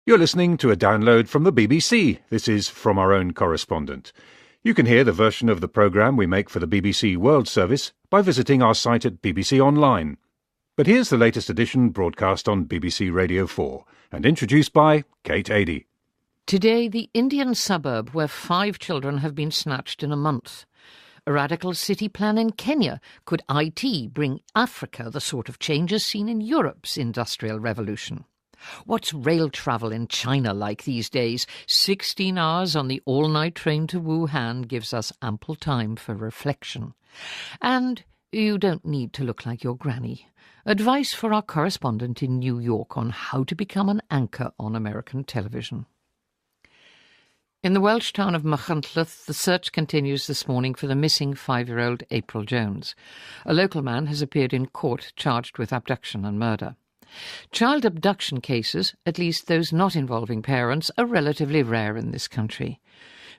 You're listening to a download from the BBC. This is From Our Own Correspondent. You can hear the version of the programme we make for the BBC World Service by visiting our site at BBC Online. But here's the latest edition broadcast on BBC Radio 4 and introduced by Kate Adie. Today, the Indian suburb where 5 children have been snatched in a month. A radical city plan in Kenya. Could IT bring Africa the sort of changes seen in Europe's industrial revolution? What's rail travel in China like these days? 16 hours on the all-night train to Wuhan gives us ample time for reflection. And you don't need to look like your granny. Advice for our correspondent in New York on how to become an anchor on American television. In the Welsh town of Machynlleth, the search continues this morning for the missing 5-year-old April Jones. A local man has appeared in court charged with abduction and murder. Child abduction cases, at least those not involving parents, are relatively rare in this country.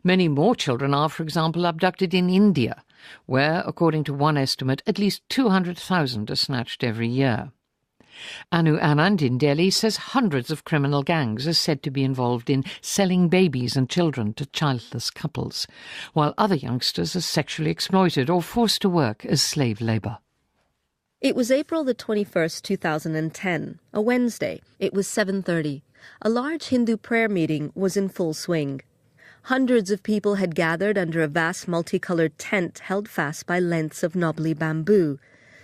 Many more children are, for example, abducted in India, where, according to one estimate, at least 200,000 are snatched every year. Anu Anand in Delhi says hundreds of criminal gangs are said to be involved in selling babies and children to childless couples, while other youngsters are sexually exploited or forced to work as slave labour. It was April the 21st, 2010, a Wednesday. It was 7:30. A large Hindu prayer meeting was in full swing. Hundreds of people had gathered under a vast multicolored tent held fast by lengths of knobbly bamboo.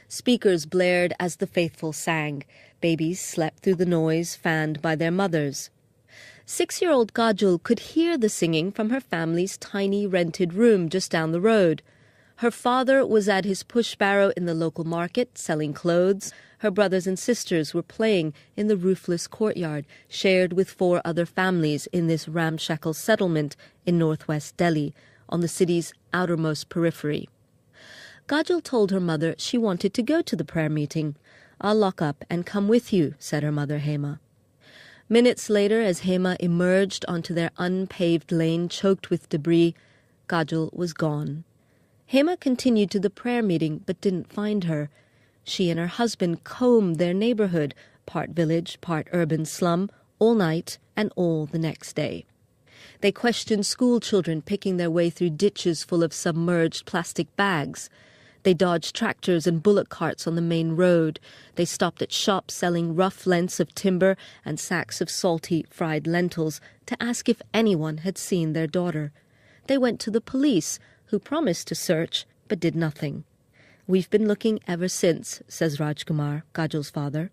Speakers blared as the faithful sang. Babies slept through the noise fanned by their mothers. 6-year-old Kajol could hear the singing from her family's tiny rented room just down the road. Her father was at his push barrow in the local market, selling clothes. Her brothers and sisters were playing in the roofless courtyard, shared with 4 other families in this ramshackle settlement in northwest Delhi, on the city's outermost periphery. Kajol told her mother she wanted to go to the prayer meeting. "I'll lock up and come with you," said her mother, Hema. Minutes later, as Hema emerged onto their unpaved lane choked with debris, Kajol was gone. Hema continued to the prayer meeting but didn't find her. She and her husband combed their neighborhood, part village, part urban slum, all night and all the next day. They questioned school children picking their way through ditches full of submerged plastic bags. They dodged tractors and bullock carts on the main road. They stopped at shops selling rough lengths of timber and sacks of salty, fried lentils to ask if anyone had seen their daughter. They went to the police, who promised to search, but did nothing. "We've been looking ever since," says Rajkumar, Kajol's father.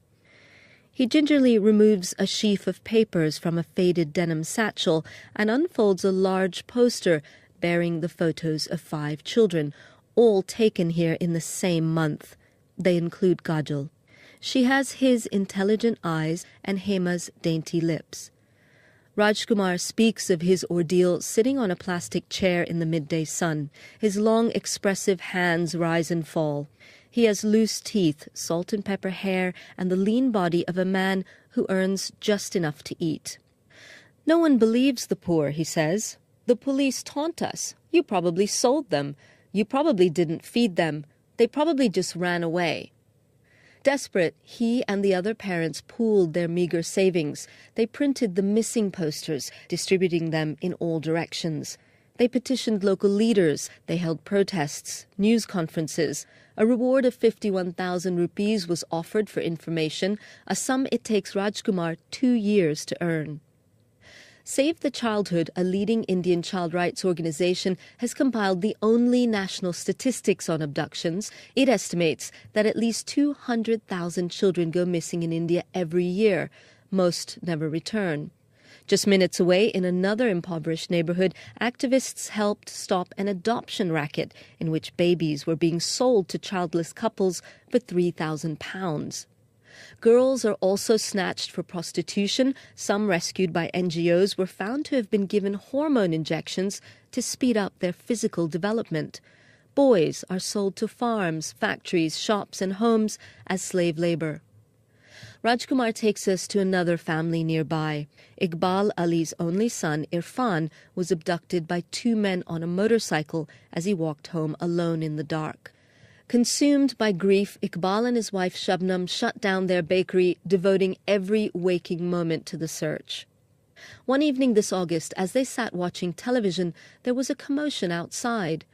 He gingerly removes a sheaf of papers from a faded denim satchel and unfolds a large poster bearing the photos of 5 children, all taken here in the same month. They include Kajol. She has his intelligent eyes and Hema's dainty lips. Rajkumar speaks of his ordeal sitting on a plastic chair in the midday sun. His long, expressive hands rise and fall. He has loose teeth, salt and pepper hair, and the lean body of a man who earns just enough to eat. "No one believes the poor," he says. "The police taunt us. You probably sold them. You probably didn't feed them. They probably just ran away." Desperate, he and the other parents pooled their meager savings. They printed the missing posters, distributing them in all directions. They petitioned local leaders. They held protests, news conferences. A reward of 51,000 rupees was offered for information, a sum it takes Rajkumar 2 years to earn. Save the Childhood, a leading Indian child rights organization, has compiled the only national statistics on abductions. It estimates that at least 200,000 children go missing in India every year. Most never return. Just minutes away, in another impoverished neighborhood, activists helped stop an adoption racket in which babies were being sold to childless couples for £3,000. Girls are also snatched for prostitution. Some rescued by NGOs were found to have been given hormone injections to speed up their physical development. Boys are sold to farms, factories, shops and homes as slave labor. Rajkumar takes us to another family nearby. Iqbal Ali's only son, Irfan, was abducted by 2 men on a motorcycle as he walked home alone in the dark. Consumed by grief, Iqbal and his wife Shabnam shut down their bakery, devoting every waking moment to the search. One evening this August, as they sat watching television, there was a commotion outside.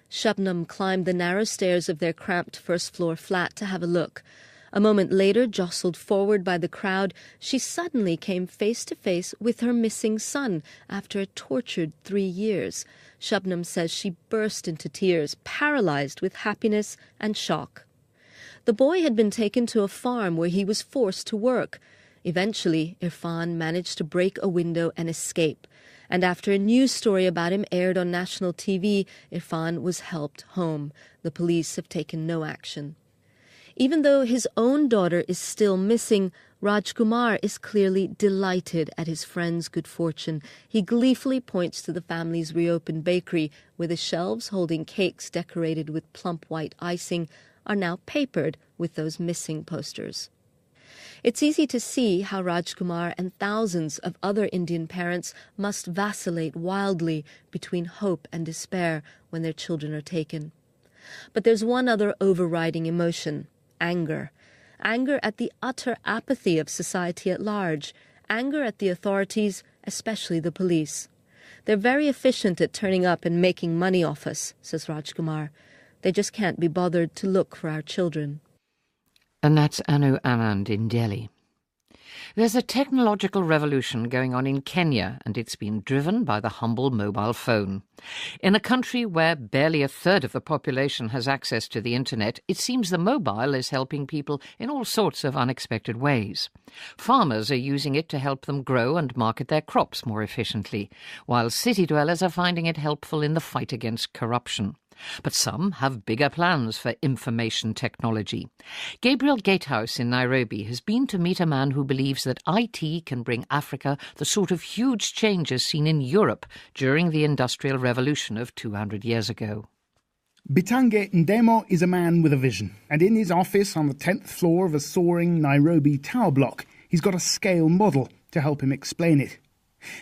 Shabnam climbed the narrow stairs of their cramped first-floor flat to have a look. A moment later, jostled forward by the crowd, she suddenly came face to face with her missing son after a tortured 3 years. Shabnam says she burst into tears, paralyzed with happiness and shock. The boy had been taken to a farm where he was forced to work. Eventually, Irfan managed to break a window and escape. And after a news story about him aired on national TV, Irfan was helped home. The police have taken no action. Even though his own daughter is still missing, Rajkumar is clearly delighted at his friend's good fortune. He gleefully points to the family's reopened bakery, where the shelves holding cakes decorated with plump white icing are now papered with those missing posters. It's easy to see how Rajkumar and thousands of other Indian parents must vacillate wildly between hope and despair when their children are taken. But there's one other overriding emotion: anger. Anger at the utter apathy of society at large. Anger at the authorities, especially the police. They're very efficient at turning up and making money off us, says Rajkumar. They just can't be bothered to look for our children. And that's Anu Anand in Delhi. There's a technological revolution going on in Kenya, and it's been driven by the humble mobile phone. In a country where barely a third of the population has access to the internet, it seems the mobile is helping people in all sorts of unexpected ways. Farmers are using it to help them grow and market their crops more efficiently, while city dwellers are finding it helpful in the fight against corruption. But some have bigger plans for information technology. Gabriel Gatehouse in Nairobi has been to meet a man who believes that IT can bring Africa the sort of huge changes seen in Europe during the Industrial Revolution of 200 years ago. Bitange Ndemo is a man with a vision, and in his office on the 10th floor of a soaring Nairobi tower block, he's got a scale model to help him explain it.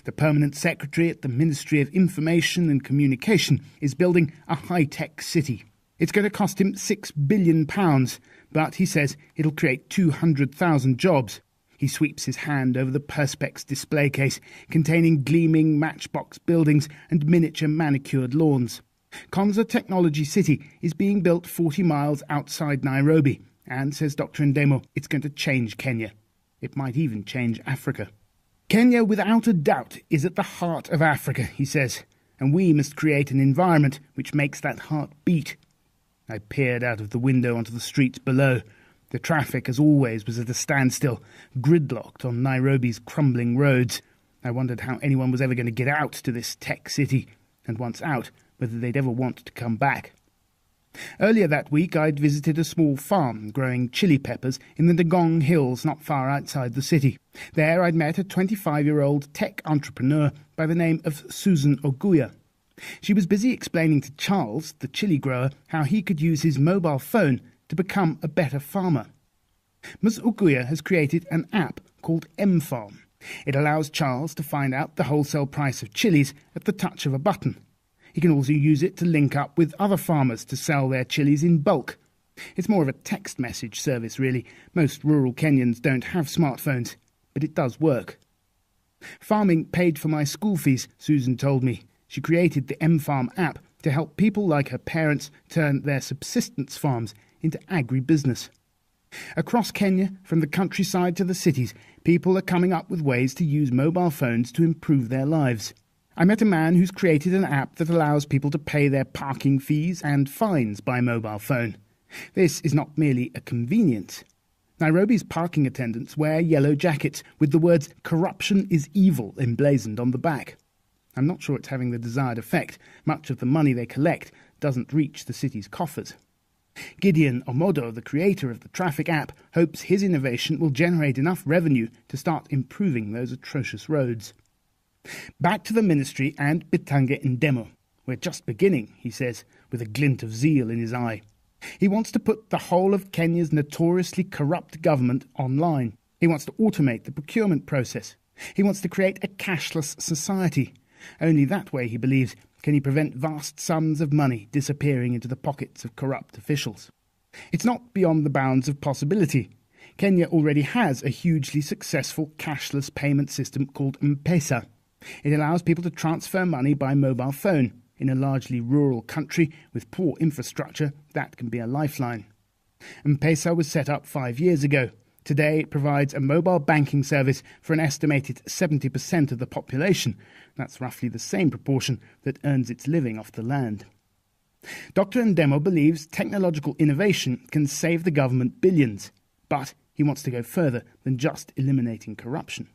The permanent secretary at the Ministry of Information and Communication is building a high-tech city. It's going to cost him £6 billion, but he says it'll create 200,000 jobs. He sweeps his hand over the Perspex display case containing gleaming matchbox buildings and miniature manicured lawns. Konza Technology City is being built 40 miles outside Nairobi, and, says Dr. Ndemo, it's going to change Kenya. It might even change Africa. Kenya, without a doubt, is at the heart of Africa, he says, and we must create an environment which makes that heart beat. I peered out of the window onto the streets below. The traffic, as always, was at a standstill, gridlocked on Nairobi's crumbling roads. I wondered how anyone was ever going to get out to this tech city, and once out, whether they'd ever want to come back. Earlier that week, I'd visited a small farm growing chili peppers in the Ngong Hills not far outside the city. There I'd met a 25-year-old tech entrepreneur by the name of Susan Oguya. She was busy explaining to Charles, the chili grower, how he could use his mobile phone to become a better farmer. Ms. Oguya has created an app called M-Farm. It allows Charles to find out the wholesale price of chilies at the touch of a button. He can also use it to link up with other farmers to sell their chilies in bulk. It's more of a text message service, really. Most rural Kenyans don't have smartphones, but it does work. Farming paid for my school fees, Susan told me. She created the M-Farm app to help people like her parents turn their subsistence farms into agribusiness. Across Kenya, from the countryside to the cities, people are coming up with ways to use mobile phones to improve their lives. I met a man who's created an app that allows people to pay their parking fees and fines by mobile phone. This is not merely a convenience. Nairobi's parking attendants wear yellow jackets with the words "corruption is evil" emblazoned on the back. I'm not sure it's having the desired effect. Much of the money they collect doesn't reach the city's coffers. Gideon Omodo, the creator of the traffic app, hopes his innovation will generate enough revenue to start improving those atrocious roads. Back to the ministry and Bitange Ndemo. We're just beginning, he says, with a glint of zeal in his eye. He wants to put the whole of Kenya's notoriously corrupt government online. He wants to automate the procurement process. He wants to create a cashless society. Only that way, he believes, can he prevent vast sums of money disappearing into the pockets of corrupt officials. It's not beyond the bounds of possibility. Kenya already has a hugely successful cashless payment system called M-Pesa. It allows people to transfer money by mobile phone. In a largely rural country with poor infrastructure, that can be a lifeline. M-Pesa was set up 5 years ago. Today it provides a mobile banking service for an estimated 70% of the population. That's roughly the same proportion that earns its living off the land. Dr. Ndemo believes technological innovation can save the government billions, but he wants to go further than just eliminating corruption.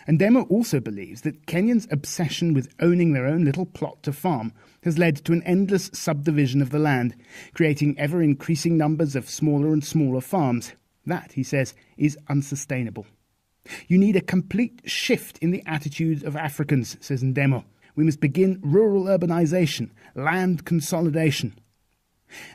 Ndemo also believes that Kenyans' obsession with owning their own little plot to farm has led to an endless subdivision of the land, creating ever-increasing numbers of smaller and smaller farms. That, he says, is unsustainable. You need a complete shift in the attitudes of Africans, says Ndemo. We must begin rural urbanization, land consolidation.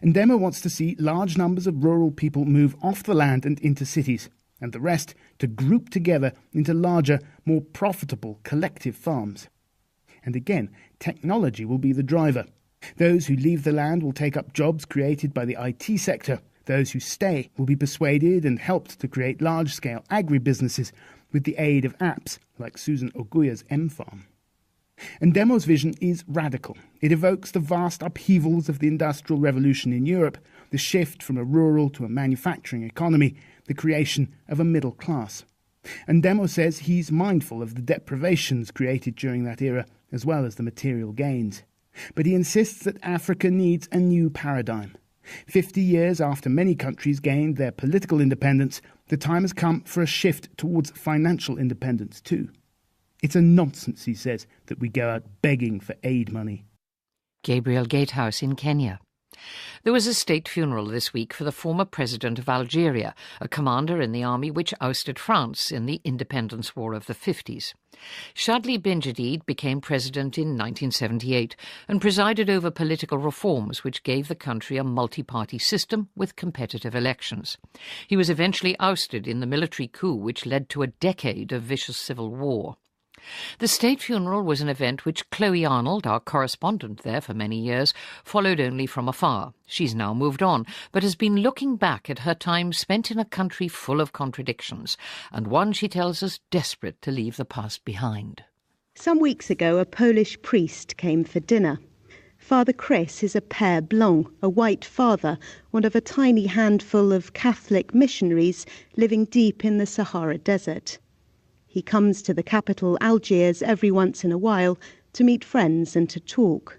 Ndemo wants to see large numbers of rural people move off the land and into cities, and the rest to group together into larger, more profitable collective farms. And again, technology will be the driver. Those who leave the land will take up jobs created by the IT sector. Those who stay will be persuaded and helped to create large-scale agribusinesses with the aid of apps like Susan Oguya's M-Farm. Ndemo's vision is radical. It evokes the vast upheavals of the Industrial Revolution in Europe, the shift from a rural to a manufacturing economy, the creation of a middle class. Ndemo says he's mindful of the deprivations created during that era, as well as the material gains. But he insists that Africa needs a new paradigm. 50 years after many countries gained their political independence, the time has come for a shift towards financial independence too. It's a nonsense, he says, that we go out begging for aid money. Gabriel Gatehouse in Kenya. There was a state funeral this week for the former president of Algeria, a commander in the army which ousted France in the independence war of the 50s. Chadli Benjedid became president in 1978 and presided over political reforms which gave the country a multi-party system with competitive elections. He was eventually ousted in the military coup which led to a decade of vicious civil war. The state funeral was an event which Chloe Arnold, our correspondent there for many years, followed only from afar. She's now moved on, but has been looking back at her time spent in a country full of contradictions, and one, she tells us, desperate to leave the past behind. Some weeks ago, a Polish priest came for dinner. Father Chris is a Père Blanc, a white father, one of a tiny handful of Catholic missionaries living deep in the Sahara Desert. He comes to the capital, Algiers, every once in a while to meet friends and to talk.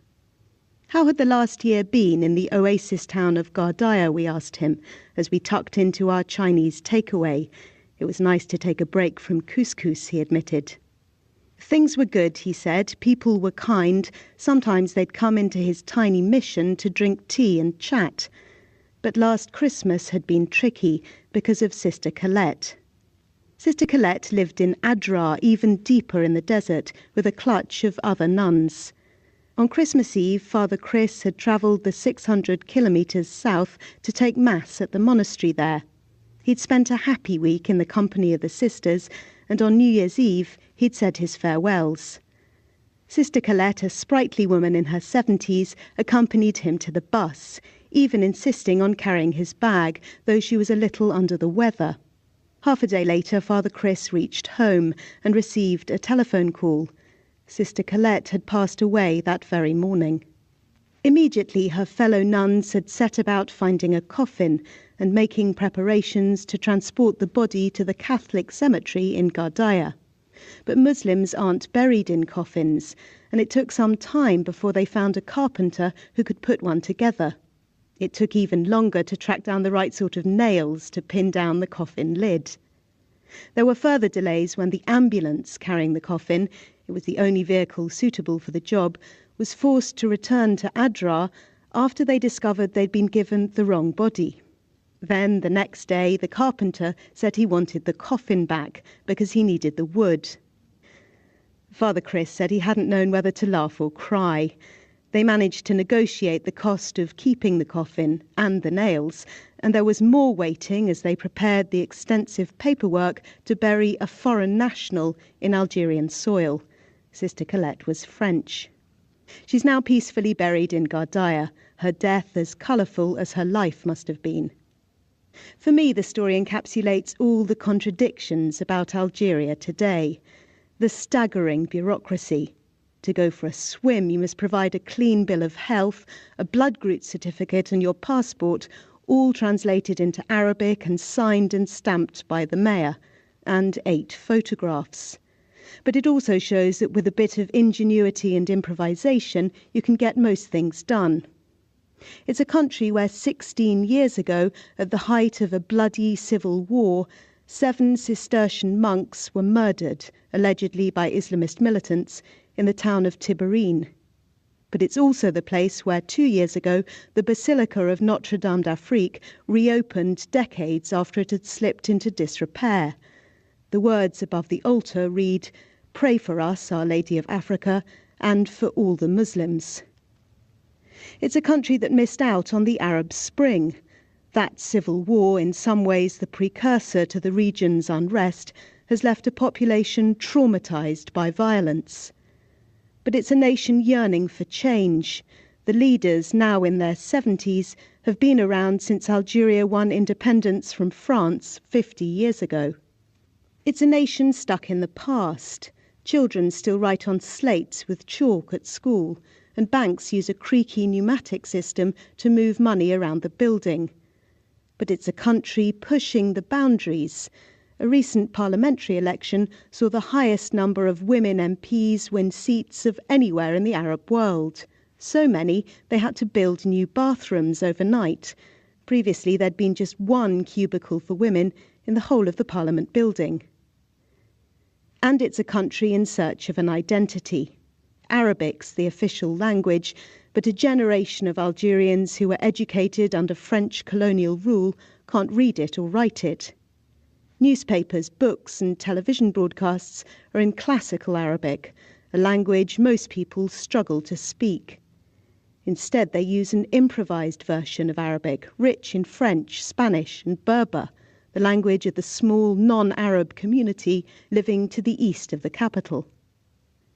How had the last year been in the oasis town of Gardiya, we asked him, as we tucked into our Chinese takeaway. It was nice to take a break from couscous, he admitted. Things were good, he said. People were kind. Sometimes they'd come into his tiny mission to drink tea and chat. But last Christmas had been tricky because of Sister Colette. Sister Colette lived in Adrar, even deeper in the desert, with a clutch of other nuns. On Christmas Eve, Father Chris had travelled the 600 kilometres south to take Mass at the monastery there. He'd spent a happy week in the company of the sisters, and on New Year's Eve he'd said his farewells. Sister Colette, a sprightly woman in her 70s, accompanied him to the bus, even insisting on carrying his bag, though she was a little under the weather. Half a day later, Father Chris reached home and received a telephone call. Sister Colette had passed away that very morning. Immediately, her fellow nuns had set about finding a coffin and making preparations to transport the body to the Catholic cemetery in Gardiya. But Muslims aren't buried in coffins, and it took some time before they found a carpenter who could put one together. It took even longer to track down the right sort of nails to pin down the coffin lid. There were further delays when the ambulance carrying the coffin, it was the only vehicle suitable for the job, was forced to return to Adrar after they discovered they'd been given the wrong body. Then, the next day, the carpenter said he wanted the coffin back because he needed the wood. Father Chris said he hadn't known whether to laugh or cry. They managed to negotiate the cost of keeping the coffin and the nails, and there was more waiting as they prepared the extensive paperwork to bury a foreign national in Algerian soil. Sister Colette was French. She's now peacefully buried in Gardiya, her death as colourful as her life must have been. For me, the story encapsulates all the contradictions about Algeria today. The staggering bureaucracy. To go for a swim, you must provide a clean bill of health, a blood group certificate and your passport, all translated into Arabic and signed and stamped by the mayor, and 8 photographs. But it also shows that with a bit of ingenuity and improvisation, you can get most things done. It's a country where 16 years ago, at the height of a bloody civil war, 7 Cistercian monks were murdered, allegedly by Islamist militants, in the town of Tiberine. But it's also the place where 2 years ago the Basilica of Notre Dame d'Afrique reopened decades after it had slipped into disrepair. The words above the altar read, "Pray for us, Our Lady of Africa, and for all the Muslims." It's a country that missed out on the Arab Spring. That civil war, in some ways the precursor to the region's unrest, has left a population traumatised by violence. But it's a nation yearning for change. The leaders, now in their 70s, have been around since Algeria won independence from France 50 years ago. It's a nation stuck in the past. Children still write on slates with chalk at school, and banks use a creaky pneumatic system to move money around the building. But it's a country pushing the boundaries. A recent parliamentary election saw the highest number of women MPs win seats of anywhere in the Arab world. So many, they had to build new bathrooms overnight. Previously, there'd been just 1 cubicle for women in the whole of the parliament building. And it's a country in search of an identity. Arabic's the official language, but a generation of Algerians who were educated under French colonial rule can't read it or write it. Newspapers, books and television broadcasts are in classical Arabic, a language most people struggle to speak. Instead, they use an improvised version of Arabic, rich in French, Spanish and Berber, the language of the small non-Arab community living to the east of the capital.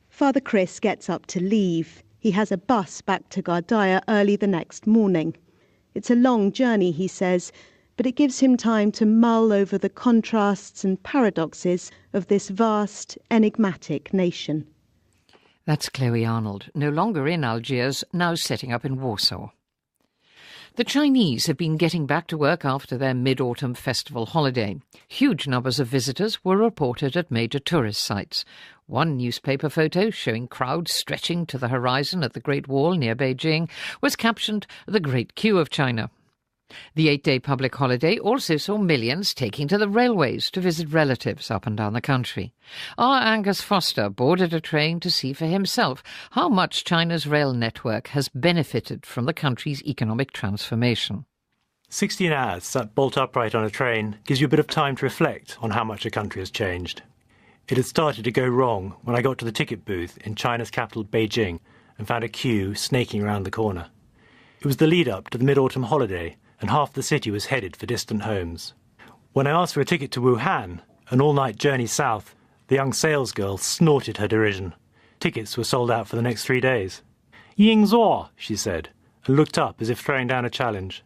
Father Chris gets up to leave. He has a bus back to Gardiya early the next morning. It's a long journey, he says, but it gives him time to mull over the contrasts and paradoxes of this vast, enigmatic nation. That's Chloe Arnold, no longer in Algiers, now setting up in Warsaw. The Chinese have been getting back to work after their mid-autumn festival holiday. Huge numbers of visitors were reported at major tourist sites. One newspaper photo showing crowds stretching to the horizon at the Great Wall near Beijing was captioned, "The Great Queue of China." The 8-day public holiday also saw millions taking to the railways to visit relatives up and down the country. Our Angus Foster boarded a train to see for himself how much China's rail network has benefited from the country's economic transformation. 16 hours sat bolt upright on a train gives you a bit of time to reflect on how much a country has changed. It had started to go wrong when I got to the ticket booth in China's capital Beijing and found a queue snaking around the corner. It was the lead-up to the mid-autumn holiday, and half the city was headed for distant homes. When I asked for a ticket to Wuhan, an all-night journey south, the young salesgirl snorted her derision. Tickets were sold out for the next 3 days. "Yingzuo," she said, and looked up as if throwing down a challenge.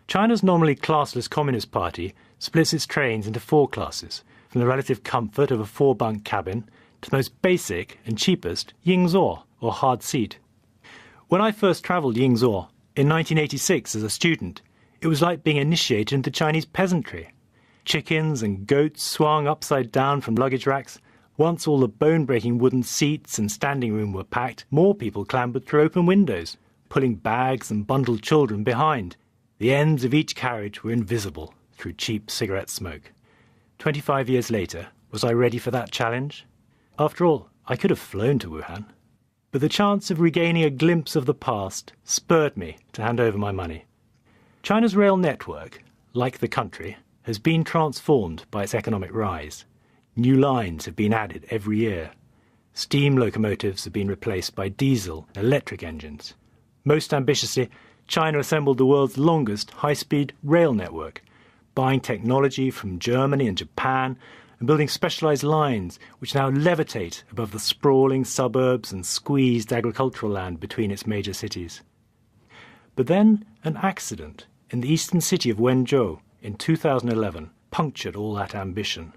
China's nominally classless Communist Party splits its trains into 4 classes, from the relative comfort of a 4-bunk cabin to the most basic and cheapest Yingzuo, or hard seat. When I first travelled Yingzuo in 1986 as a student, it was like being initiated into Chinese peasantry. Chickens and goats swung upside down from luggage racks. Once all the bone-breaking wooden seats and standing room were packed, more people clambered through open windows, pulling bags and bundled children behind. The ends of each carriage were invisible through cheap cigarette smoke. 25 years later, was I ready for that challenge? After all, I could have flown to Wuhan. But the chance of regaining a glimpse of the past spurred me to hand over my money. China's rail network, like the country, has been transformed by its economic rise. New lines have been added every year. Steam locomotives have been replaced by diesel and electric engines. Most ambitiously, China assembled the world's longest high-speed rail network, buying technology from Germany and Japan and building specialised lines which now levitate above the sprawling suburbs and squeezed agricultural land between its major cities. But then an accident in the eastern city of Wenzhou in 2011 punctured all that ambition.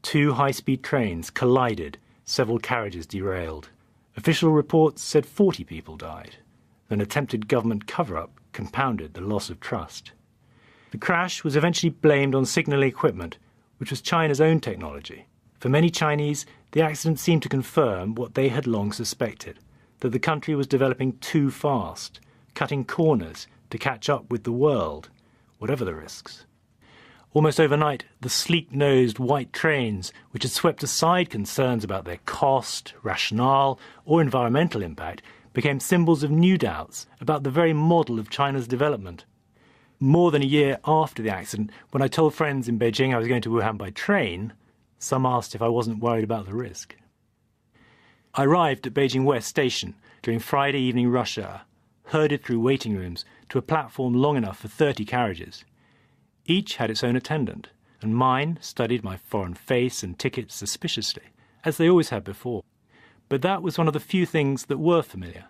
2 high-speed trains collided, several carriages derailed. Official reports said 40 people died. An attempted government cover-up compounded the loss of trust. The crash was eventually blamed on signalling equipment, which was China's own technology. For many Chinese, the accident seemed to confirm what they had long suspected, that the country was developing too fast, cutting corners to catch up with the world, whatever the risks. Almost overnight, the sleek-nosed white trains, which had swept aside concerns about their cost, rationale, or environmental impact, became symbols of new doubts about the very model of China's development. More than a year after the accident, when I told friends in Beijing I was going to Wuhan by train, some asked if I wasn't worried about the risk. I arrived at Beijing West Station during Friday evening rush hour, herded through waiting rooms to a platform long enough for 30 carriages. Each had its own attendant, and mine studied my foreign face and tickets suspiciously, as they always had before. But that was one of the few things that were familiar.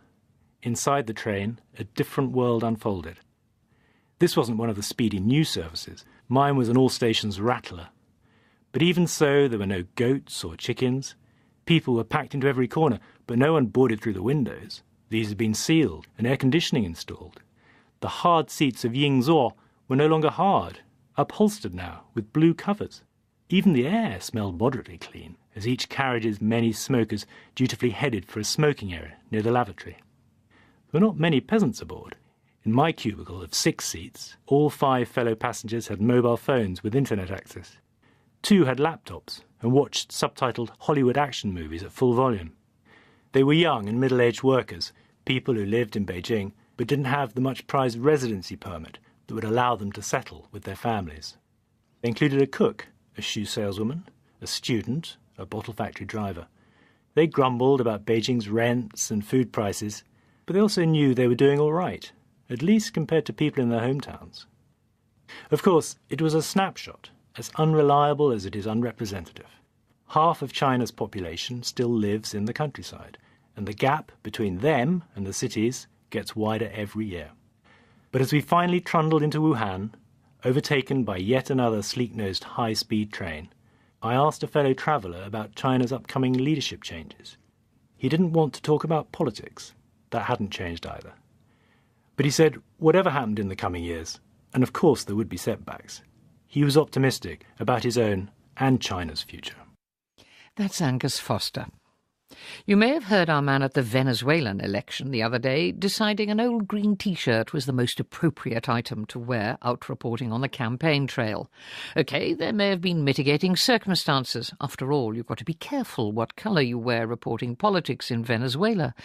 Inside the train, a different world unfolded. This wasn't one of the speedy news services. Mine was an all-stations rattler. But even so, there were no goats or chickens. People were packed into every corner, but no one boarded through the windows. These had been sealed and air conditioning installed. The hard seats of Yingzuo were no longer hard, upholstered now with blue covers. Even the air smelled moderately clean, as each carriage's many smokers dutifully headed for a smoking area near the lavatory. There were not many peasants aboard. In my cubicle of 6 seats, all 5 fellow passengers had mobile phones with internet access. 2 had laptops and watched subtitled Hollywood action movies at full volume. They were young and middle-aged workers, people who lived in Beijing but didn't have the much-prized residency permit that would allow them to settle with their families. They included a cook, a shoe saleswoman, a student, a bottle factory driver. They grumbled about Beijing's rents and food prices, but they also knew they were doing all right, at least compared to people in their hometowns. Of course, it was a snapshot, as unreliable as it is unrepresentative. Half of China's population still lives in the countryside, and the gap between them and the cities gets wider every year. But as we finally trundled into Wuhan, overtaken by yet another sleek-nosed high-speed train, I asked a fellow traveller about China's upcoming leadership changes. He didn't want to talk about politics. That hadn't changed either. But he said whatever happened in the coming years, and of course there would be setbacks, he was optimistic about his own and China's future. That's Angus Foster. You may have heard our man at the Venezuelan election the other day deciding an old green T-shirt was the most appropriate item to wear out reporting on the campaign trail. OK, there may have been mitigating circumstances. After all, you've got to be careful what colour you wear reporting politics in Venezuela.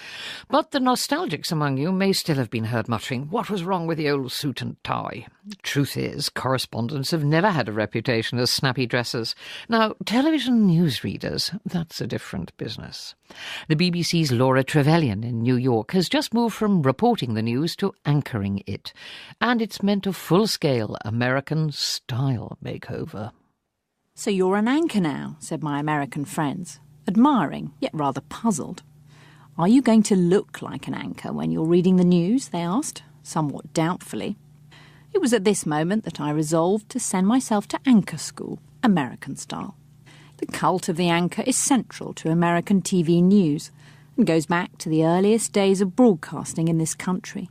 But the nostalgics among you may still have been heard muttering, what was wrong with the old suit and tie? Truth is, correspondents have never had a reputation as snappy dressers. Now, television newsreaders, that's a different business. The BBC's Laura Trevelyan in New York has just moved from reporting the news to anchoring it, and it's meant a full-scale American-style makeover. "So you're an anchor now," said my American friends, admiring, yet rather puzzled. "Are you going to look like an anchor when you're reading the news?" they asked, somewhat doubtfully. It was at this moment that I resolved to send myself to anchor school, American style. The cult of the anchor is central to American TV news and goes back to the earliest days of broadcasting in this country.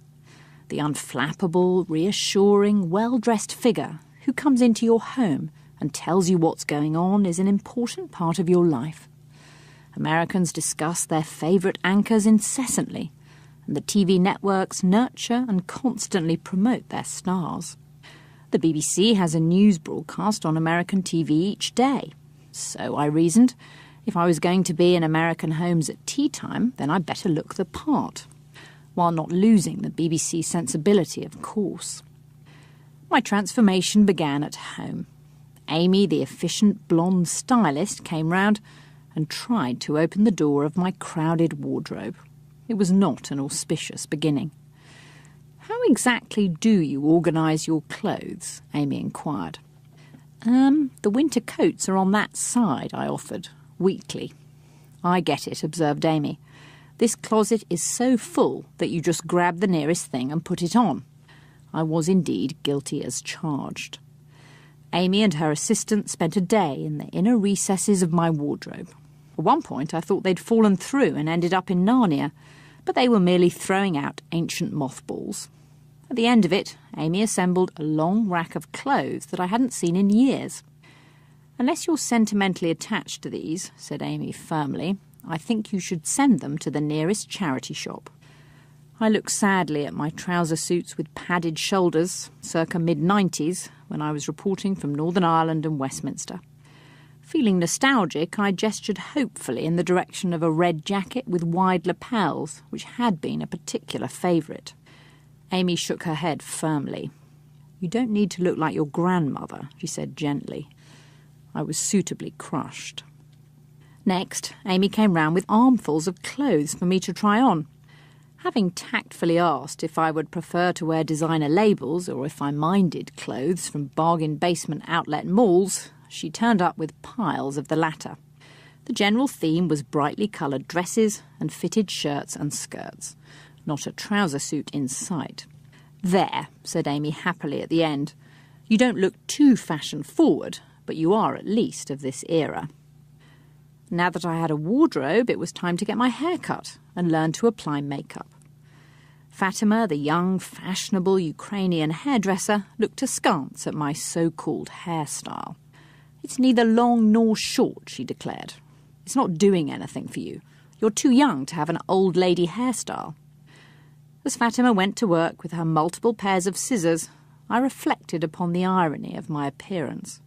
The unflappable, reassuring, well-dressed figure who comes into your home and tells you what's going on is an important part of your life. Americans discuss their favourite anchors incessantly, and the TV networks nurture and constantly promote their stars. The BBC has a news broadcast on American TV each day. So I reasoned, if I was going to be in American homes at tea time, then I'd better look the part, while not losing the BBC sensibility, of course. My transformation began at home. Amy, the efficient blonde stylist, came round and tried to open the door of my crowded wardrobe. It was not an auspicious beginning. "How exactly do you organise your clothes?" Amy inquired. The winter coats are on that side," I offered, weakly. "I get it," observed Amy. "This closet is so full that you just grab the nearest thing and put it on." I was indeed guilty as charged. Amy and her assistant spent a day in the inner recesses of my wardrobe. At one point I thought they'd fallen through and ended up in Narnia, but they were merely throwing out ancient mothballs. At the end of it, Amy assembled a long rack of clothes that I hadn't seen in years. "Unless you're sentimentally attached to these," said Amy firmly, "I think you should send them to the nearest charity shop." I looked sadly at my trouser suits with padded shoulders, circa mid-90s, when I was reporting from Northern Ireland and Westminster. Feeling nostalgic, I gestured hopefully in the direction of a red jacket with wide lapels, which had been a particular favourite. Amy shook her head firmly. "You don't need to look like your grandmother," she said gently. I was suitably crushed. Next, Amy came round with armfuls of clothes for me to try on. Having tactfully asked if I would prefer to wear designer labels or if I minded clothes from bargain basement outlet malls, she turned up with piles of the latter. The general theme was brightly coloured dresses and fitted shirts and skirts. Not a trouser suit in sight. "There," said Amy happily at the end. "You don't look too fashion-forward, but you are at least of this era." Now that I had a wardrobe, it was time to get my hair cut and learn to apply makeup. Fatima, the young, fashionable Ukrainian hairdresser, looked askance at my so-called hairstyle. "It's neither long nor short," she declared. "It's not doing anything for you. You're too young to have an old lady hairstyle." As Fatima went to work with her multiple pairs of scissors, I reflected upon the irony of my appearance.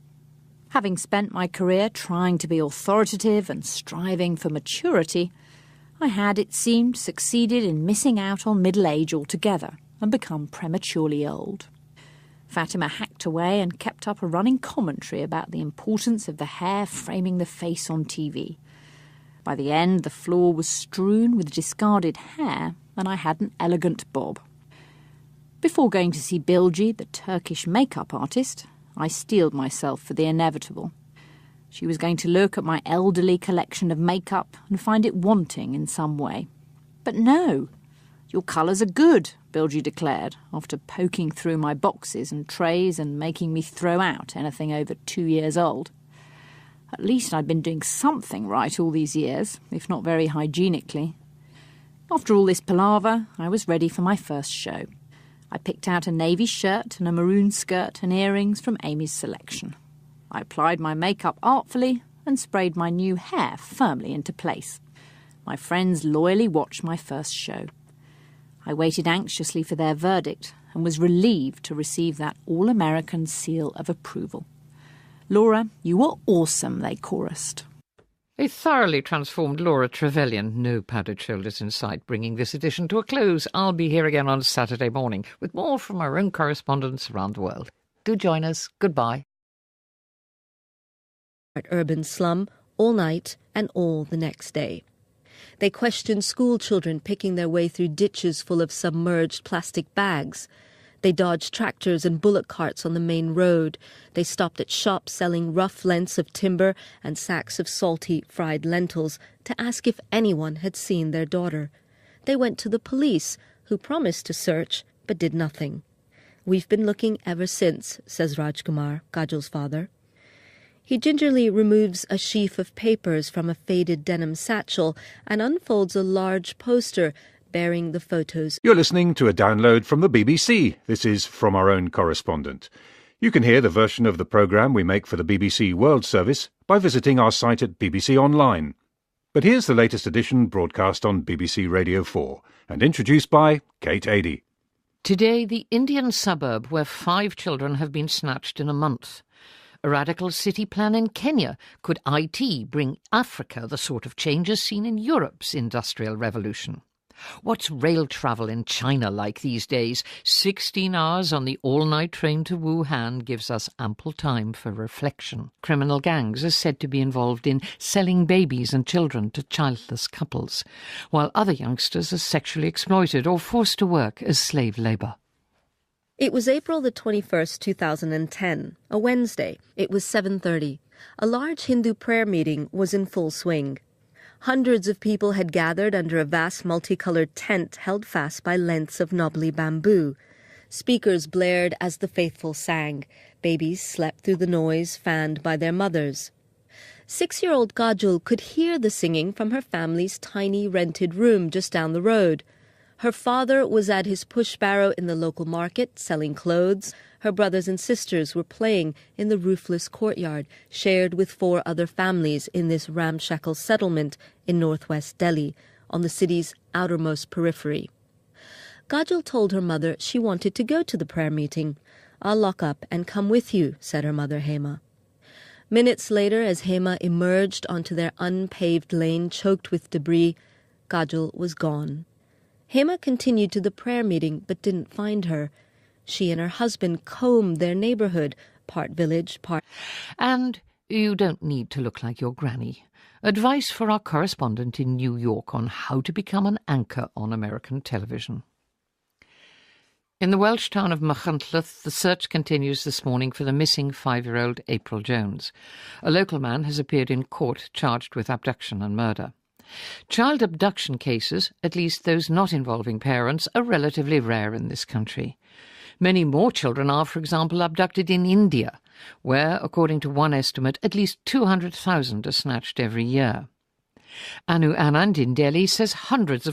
Having spent my career trying to be authoritative and striving for maturity, I had, it seemed, succeeded in missing out on middle age altogether and become prematurely old. Fatima hacked away and kept up a running commentary about the importance of the hair framing the face on TV. By the end, the floor was strewn with discarded hair, and I had an elegant bob. Before going to see Bilgi, the Turkish makeup artist, I steeled myself for the inevitable. She was going to look at my elderly collection of makeup and find it wanting in some way. But no, "Your colours are good," Bilgi declared, after poking through my boxes and trays and making me throw out anything over 2 years old. At least I'd been doing something right all these years, if not very hygienically. After all this palaver, I was ready for my first show. I picked out a navy shirt and a maroon skirt and earrings from Amy's selection. I applied my makeup artfully and sprayed my new hair firmly into place. My friends loyally watched my first show. I waited anxiously for their verdict and was relieved to receive that all-American seal of approval. "Laura, you were awesome," they chorused. A thoroughly transformed Laura Trevelyan, no padded shoulders in sight, bringing this edition to a close. I'll be here again on Saturday morning with more from our own correspondents around the world. Do join us. Goodbye. Urban slum all night and all the next day. They questioned school children picking their way through ditches full of submerged plastic bags. They dodged tractors and bullock carts on the main road. They stopped at shops selling rough lengths of timber and sacks of salty, fried lentils to ask if anyone had seen their daughter. They went to the police, who promised to search, but did nothing. "We've been looking ever since," says Rajkumar, Kajol's father. He gingerly removes a sheaf of papers from a faded denim satchel and unfolds a large poster bearing the photos. You're listening to a download from the BBC. This is From Our Own Correspondent. You can hear the version of the programme we make for the BBC World Service by visiting our site at BBC Online. But here's the latest edition broadcast on BBC Radio 4 and introduced by Kate Adie. Today, the Indian suburb where 5 children have been snatched in a month. A radical city plan in Kenya. Could IT bring Africa the sort of changes seen in Europe's industrial revolution? What's rail travel in China like these days? 16 hours on the all-night train to Wuhan gives us ample time for reflection. Criminal gangs are said to be involved in selling babies and children to childless couples, while other youngsters are sexually exploited or forced to work as slave labour. It was April the 21st, 2010, a Wednesday. It was 7:30. A large Hindu prayer meeting was in full swing. Hundreds of people had gathered under a vast multicolored tent held fast by lengths of knobbly bamboo. Speakers blared as the faithful sang. Babies slept through the noise fanned by their mothers. 6-year-old Kajol could hear the singing from her family's tiny rented room just down the road. Her father was at his push barrow in the local market selling clothes. Her brothers and sisters were playing in the roofless courtyard shared with 4 other families in this ramshackle settlement in northwest Delhi, on the city's outermost periphery. Kajol told her mother she wanted to go to the prayer meeting. "I'll lock up and come with you," said her mother Hema. Minutes later, as Hema emerged onto their unpaved lane choked with debris, Kajol was gone. Hema continued to the prayer meeting but didn't find her. She and her husband combed their neighborhood, part village, part... And you don't need to look like your granny. Advice for our correspondent in New York on how to become an anchor on American television. In the Welsh town of Machynlleth, the search continues this morning for the missing 5-year-old April Jones. A local man has appeared in court charged with abduction and murder. Child abduction cases, at least those not involving parents, are relatively rare in this country. Many more children are, for example, abducted in India, where, according to one estimate, at least 200,000 are snatched every year. Anu Anand in Delhi says hundreds of